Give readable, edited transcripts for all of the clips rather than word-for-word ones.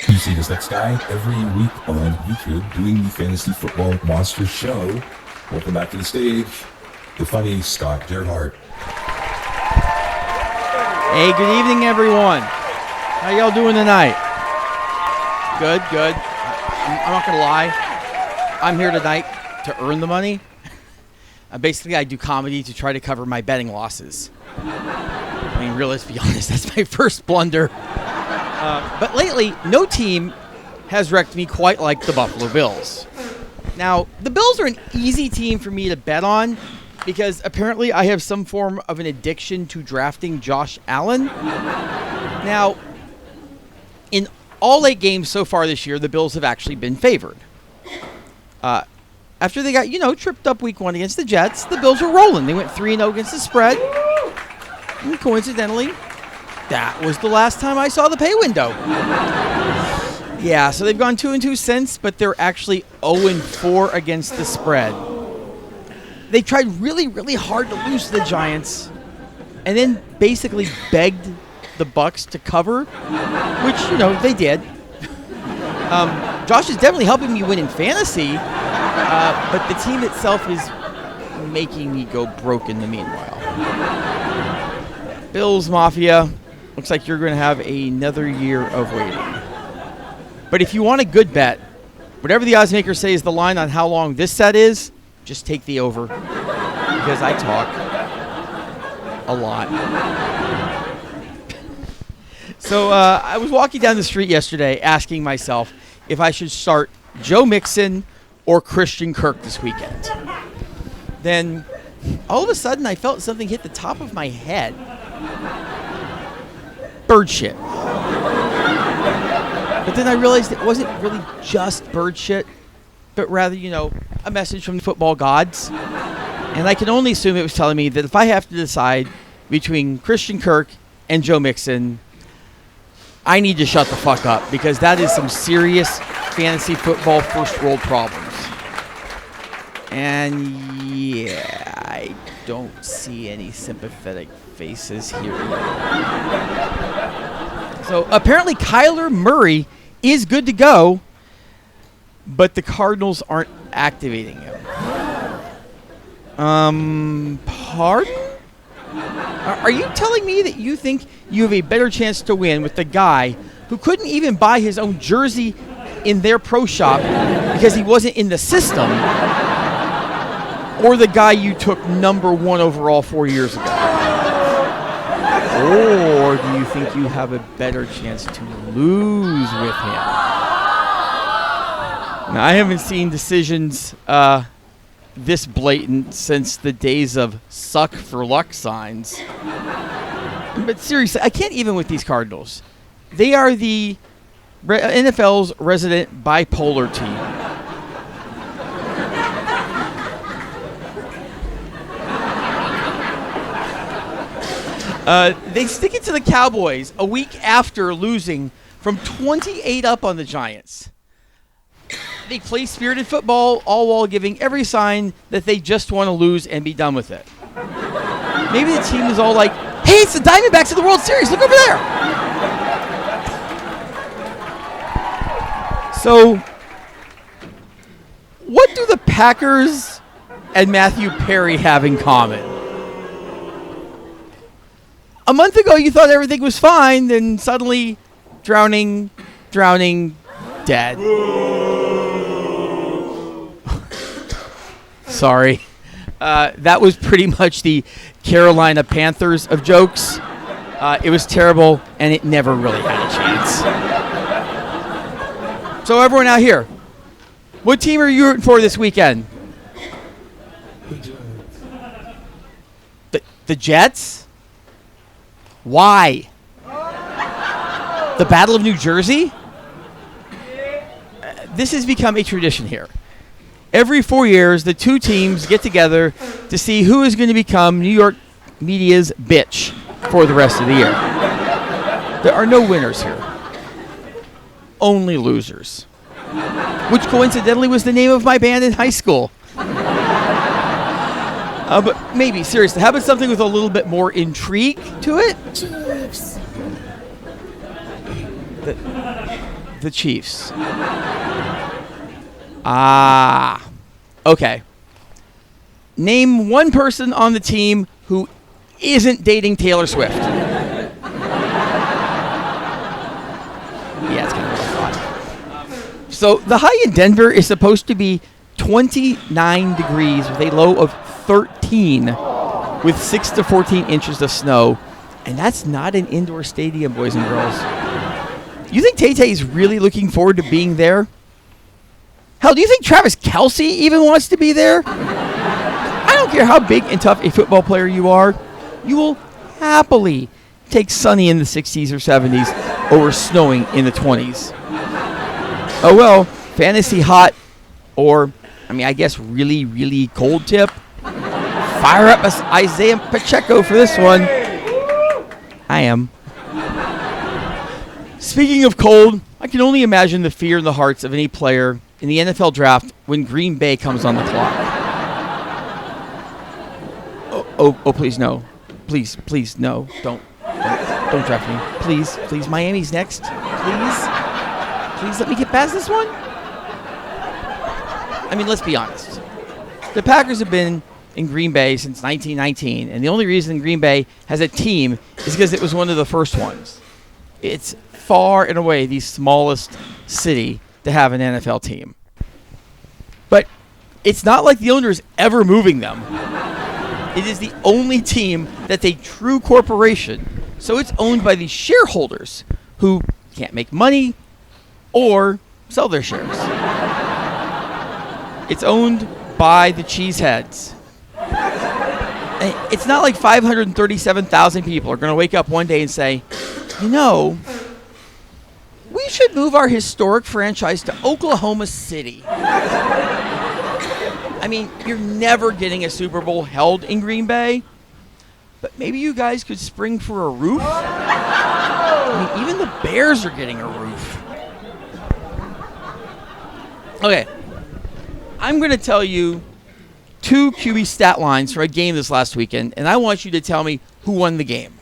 You see this next guy every week on YouTube doing the Fantasy Football Monster Show. Welcome back to the stage, the funny Scott Gerhardt. Hey, good evening, everyone. How y'all doing tonight? Good. I'm not going to lie. I'm here tonight to earn the money. Basically, I do comedy to try to cover my betting losses. I mean, really, let's be honest, that's my first blunder. But lately, no team has wrecked me quite like the Buffalo Bills. Now, the Bills are an easy team for me to bet on because apparently I have some form of an addiction to drafting Josh Allen. Now, in all 8 games so far this year, the Bills have actually been favored. After they got, tripped up week 1 against the Jets, the Bills were rolling. They went 3-0 against the spread. And coincidentally, that was the last time I saw the pay window. Yeah, so they've gone 2-2 since, but they're actually 0-4 against the spread. They tried really, really hard to lose to the Giants and then basically begged the Bucs to cover, which, they did. Josh is definitely helping me win in fantasy, but the team itself is making me go broke in the meanwhile. Bills Mafia, looks like you're going to have another year of waiting. But if you want a good bet, whatever the odds makers say is the line on how long this set is, just take the over because I talk a lot. So I was walking down the street yesterday asking myself if I should start Joe Mixon or Christian Kirk this weekend. Then all of a sudden I felt something hit the top of my head. Bird shit. But then I realized it wasn't really just bird shit, but rather, a message from the football gods. And I can only assume it was telling me that if I have to decide between Christian Kirk and Joe Mixon, I need to shut the fuck up because that is some serious fantasy football first world problems. And yeah, I don't see any sympathetic faces here. So apparently Kyler Murray is good to go, but the Cardinals aren't activating him. Pardon? Are you telling me that you think you have a better chance to win with the guy who couldn't even buy his own jersey in their pro shop because he wasn't in the system, or the guy you took number 1 overall 4 years ago? Or do you think you have a better chance to lose with him? Now, I haven't seen decisions this blatant since the days of suck for luck signs. But seriously, I can't even with these Cardinals. They are the NFL's resident bipolar team. They stick it to the Cowboys a week after losing from 28 up on the Giants. They play spirited football, all while giving every sign that they just want to lose and be done with it. Maybe the team is all like, hey, it's the Diamondbacks of the World Series. Look over there. So, what do the Packers and Matthew Perry have in common? A month ago, you thought everything was fine, then suddenly drowning, dead. Sorry. That was pretty much the Carolina Panthers of jokes. It was terrible, and it never really had a chance. So everyone out here, what team are you rooting for this weekend? The Jets? Why? The Battle of New Jersey? This has become a tradition here. Every 4 years, the two teams get together to see who is going to become New York media's bitch for the rest of the year. There are no winners here. Only losers. Which coincidentally was the name of my band in high school. But maybe, seriously, how about something with a little bit more intrigue to it? the Chiefs. Okay. Name one person on the team who isn't dating Taylor Swift. Yeah, it's kind of what I thought. So the high in Denver is supposed to be 29 degrees with a low of 13 with 6 to 14 inches of snow. And that's not an indoor stadium, boys and girls. You think Tay-Tay's really looking forward to being there? Hell, do you think Travis Kelce even wants to be there? I don't care how big and tough a football player you are. You will happily take sunny in the 60s or 70s over snowing in the 20s. Oh well, fantasy hot or, I guess really, really cold tip. Fire up Isaiah Pacheco for this one. I am. Speaking of cold, I can only imagine the fear in the hearts of any player in the NFL draft when Green Bay comes on the clock. Oh, please no. Please, no. Don't draft me. Please, Miami's next. Please let me get past this one. Let's be honest. The Packers have been in Green Bay since 1919, and the only reason Green Bay has a team is because it was one of the first ones. It's far and away the smallest city to have an NFL team. But it's not like the owner is ever moving them. It is the only team that's a true corporation, so it's owned by the shareholders who can't make money or sell their shares. It's owned by the cheeseheads. It's not like 537,000 people are going to wake up one day and say, we should move our historic franchise to Oklahoma City. You're never getting a Super Bowl held in Green Bay, but maybe you guys could spring for a roof? Even the Bears are getting a roof. Okay, I'm going to tell you 2 QB stat lines for a game this last weekend, and I want you to tell me who won the game.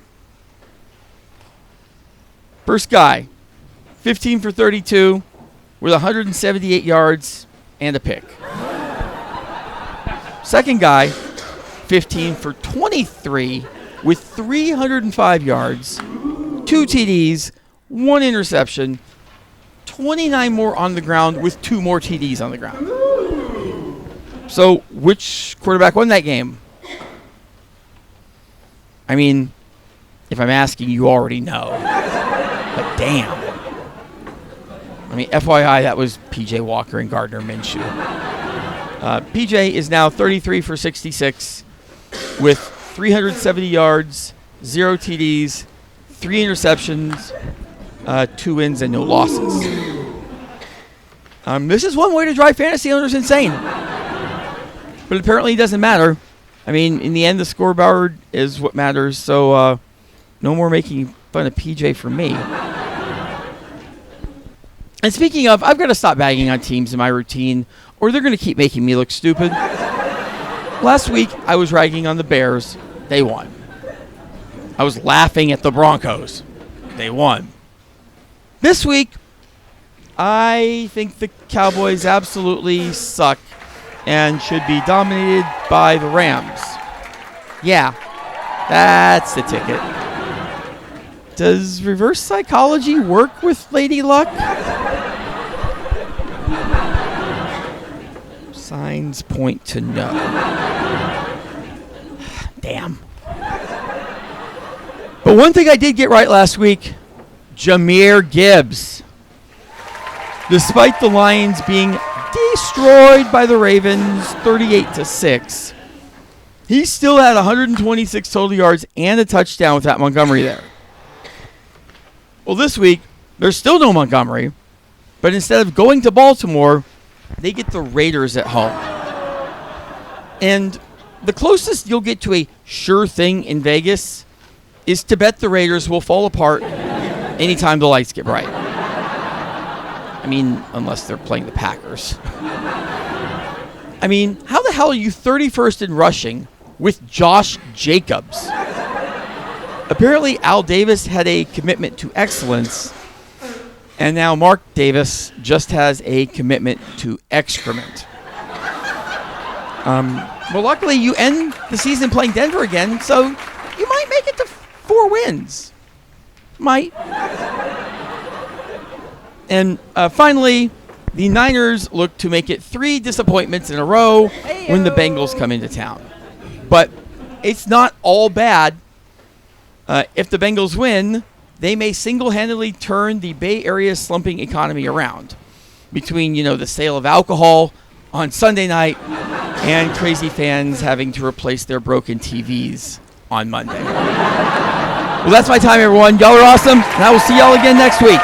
First guy, 15 for 32 with 178 yards and a pick. Second guy, 15 for 23 with 305 yards, 2 TDs, 1 interception, 29 more on the ground with 2 more TDs on the ground. So, which quarterback won that game? If I'm asking, you already know. But damn. FYI, that was P.J. Walker and Gardner Minshew. P.J. is now 33 for 66 with 370 yards, 0 TDs, 3 interceptions, 2 wins, and no losses. This is one way to drive fantasy owners insane. But apparently it doesn't matter. In the end, the scoreboard is what matters, so no more making fun of PJ for me. And speaking of, I've got to stop bagging on teams in my routine, or they're going to keep making me look stupid. Last week, I was ragging on the Bears. They won. I was laughing at the Broncos. They won. This week, I think the Cowboys absolutely suck and should be dominated by the Rams. Yeah, that's the ticket. Does reverse psychology work with Lady Luck? Signs point to no. Damn. But one thing I did get right last week, Jahmyr Gibbs. Despite the Lions being destroyed by the Ravens 38-6, he still had 126 total yards and a touchdown without Montgomery there. Well, this week, there's still no Montgomery, but instead of going to Baltimore, they get the Raiders at home. And the closest you'll get to a sure thing in Vegas is to bet the Raiders will fall apart anytime the lights get bright. Unless they're playing the Packers. How the hell are you 31st in rushing with Josh Jacobs? Apparently, Al Davis had a commitment to excellence, And now Mark Davis just has a commitment to excrement. Well, luckily you end the season playing Denver again, so you might make it to 4 wins. Might. And finally, the Niners look to make it 3 disappointments in a row when the Bengals come into town. But it's not all bad. If the Bengals win, they may single-handedly turn the Bay Area's slumping economy around. Between, the sale of alcohol on Sunday night and crazy fans having to replace their broken TVs on Monday. Well, that's my time, everyone. Y'all are awesome, and I will see y'all again next week.